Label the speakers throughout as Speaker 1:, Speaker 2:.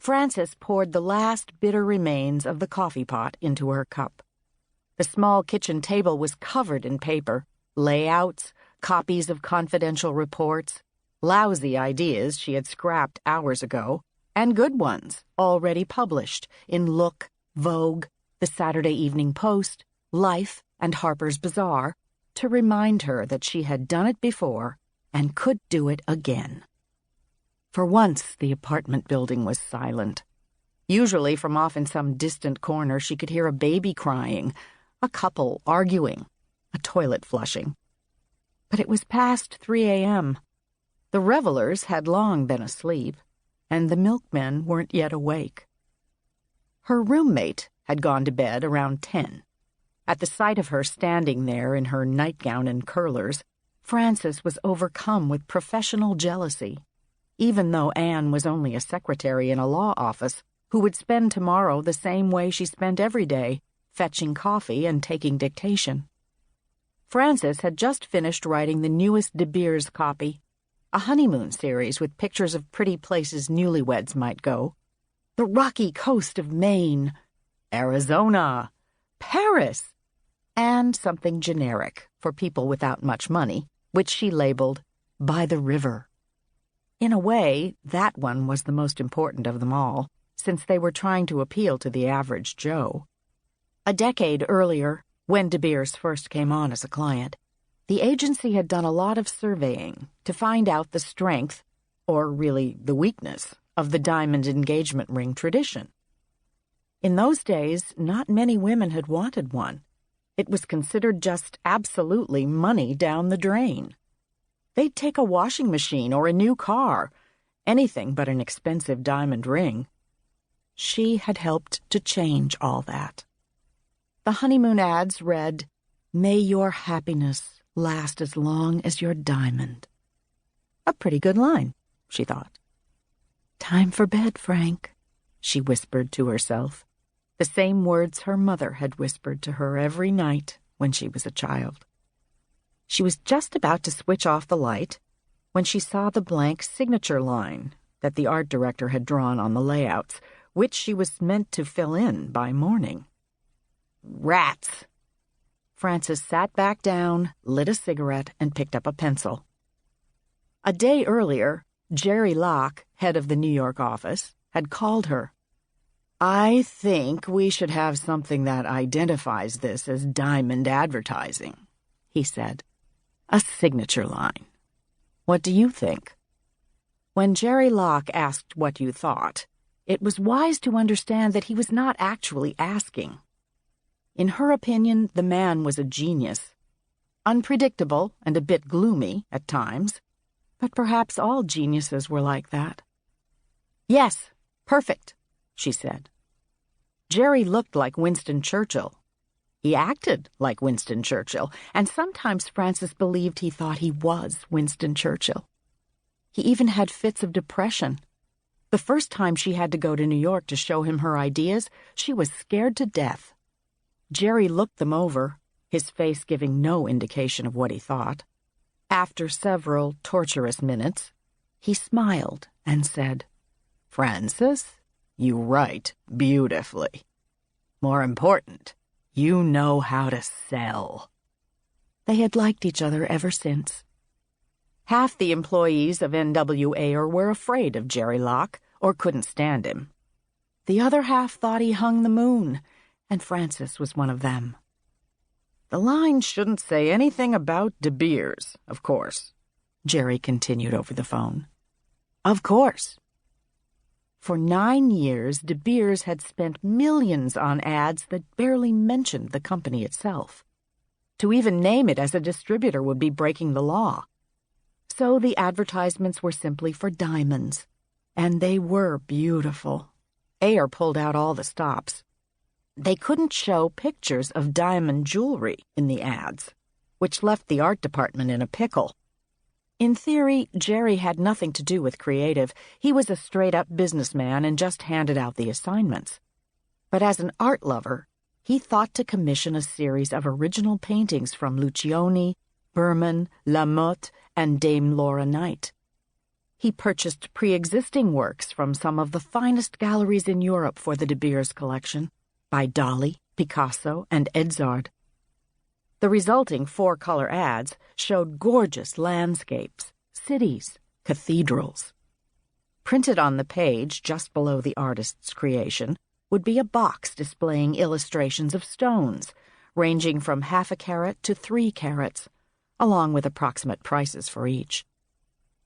Speaker 1: Frances poured the last bitter remains of the coffee pot into her cup. The small kitchen table was covered in paper, layouts, copies of confidential reports, lousy ideas she had scrapped hours ago, and good ones already published in Look, Vogue, the Saturday Evening Post, Life, and Harper's Bazaar, to remind her that she had done it before and could do it again. For once, the apartment building was silent. Usually, from off in some distant corner, she could hear a baby crying, a couple arguing, a toilet flushing. But it was past 3 a.m. The revelers had long been asleep, and the milkmen weren't yet awake. Her roommate had gone to bed around 10. At the sight of her standing there in her nightgown and curlers, Frances was overcome with professional jealousy, even though Anne was only a secretary in a law office who would spend tomorrow the same way she spent every day, fetching coffee and taking dictation. Frances had just finished writing the newest De Beers copy, a honeymoon series with pictures of pretty places newlyweds might go. The rocky coast of Maine, Arizona, Paris, and something generic for people without much money, which she labeled By the River. In a way, that one was the most important of them all, since they were trying to appeal to the average Joe. A decade earlier, when De Beers first came on as a client, the agency had done a lot of surveying to find out the strength, or really the weakness, of the diamond engagement ring tradition. In those days, not many women had wanted one. It was considered just absolutely money down the drain. They'd take a washing machine or a new car, anything but an expensive diamond ring. She had helped to change all that. The honeymoon ads read, "May your happiness last as long as your diamond." A pretty good line, she thought. "Time for bed, Frank," she whispered to herself, the same words her mother had whispered to her every night when she was a child. She was just about to switch off the light when she saw the blank signature line that the art director had drawn on the layouts, which she was meant to fill in by morning. Rats! Frances sat back down, lit a cigarette, and picked up a pencil. A day earlier, Jerry Locke, head of the New York office, had called her. "I think we should have something that identifies this as diamond advertising," he said. "A signature line. What do you think?" When Jerry Locke asked what you thought, it was wise to understand that he was not actually asking. In her opinion, the man was a genius. Unpredictable and a bit gloomy at times, but perhaps all geniuses were like that. "Yes, perfect," she said. Jerry looked like Winston Churchill. He acted like Winston Churchill, and sometimes Frances believed he thought he was Winston Churchill. He even had fits of depression. The first time she had to go to New York to show him her ideas, she was scared to death. Jerry looked them over, his face giving no indication of what he thought. After several torturous minutes, he smiled and said, "Frances, you write beautifully. More important, you know how to sell." They had liked each other ever since. Half the employees of NWA were afraid of Jerry Locke or couldn't stand him. The other half thought he hung the moon, and Frances was one of them. "The line shouldn't say anything about De Beers, of course," Jerry continued over the phone. "Of course." For 9 years, De Beers had spent millions on ads that barely mentioned the company itself. To even name it as a distributor would be breaking the law. So the advertisements were simply for diamonds, and they were beautiful. Ayer pulled out all the stops. They couldn't show pictures of diamond jewelry in the ads, which left the art department in a pickle. In theory, Jerry had nothing to do with creative. He was a straight-up businessman and just handed out the assignments. But as an art lover, he thought to commission a series of original paintings from Lucioni, Berman, Lamotte, and Dame Laura Knight. He purchased pre-existing works from some of the finest galleries in Europe for the De Beers collection, by Dali, Picasso, and Edzard. The resulting 4-color ads showed gorgeous landscapes, cities, cathedrals. Printed on the page just below the artist's creation would be a box displaying illustrations of stones, ranging from 1/2 carat to 3 carats, along with approximate prices for each.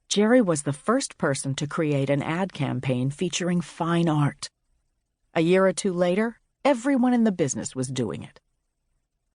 Speaker 1: Jerry was the first person to create an ad campaign featuring fine art. A year or two later, everyone in the business was doing it.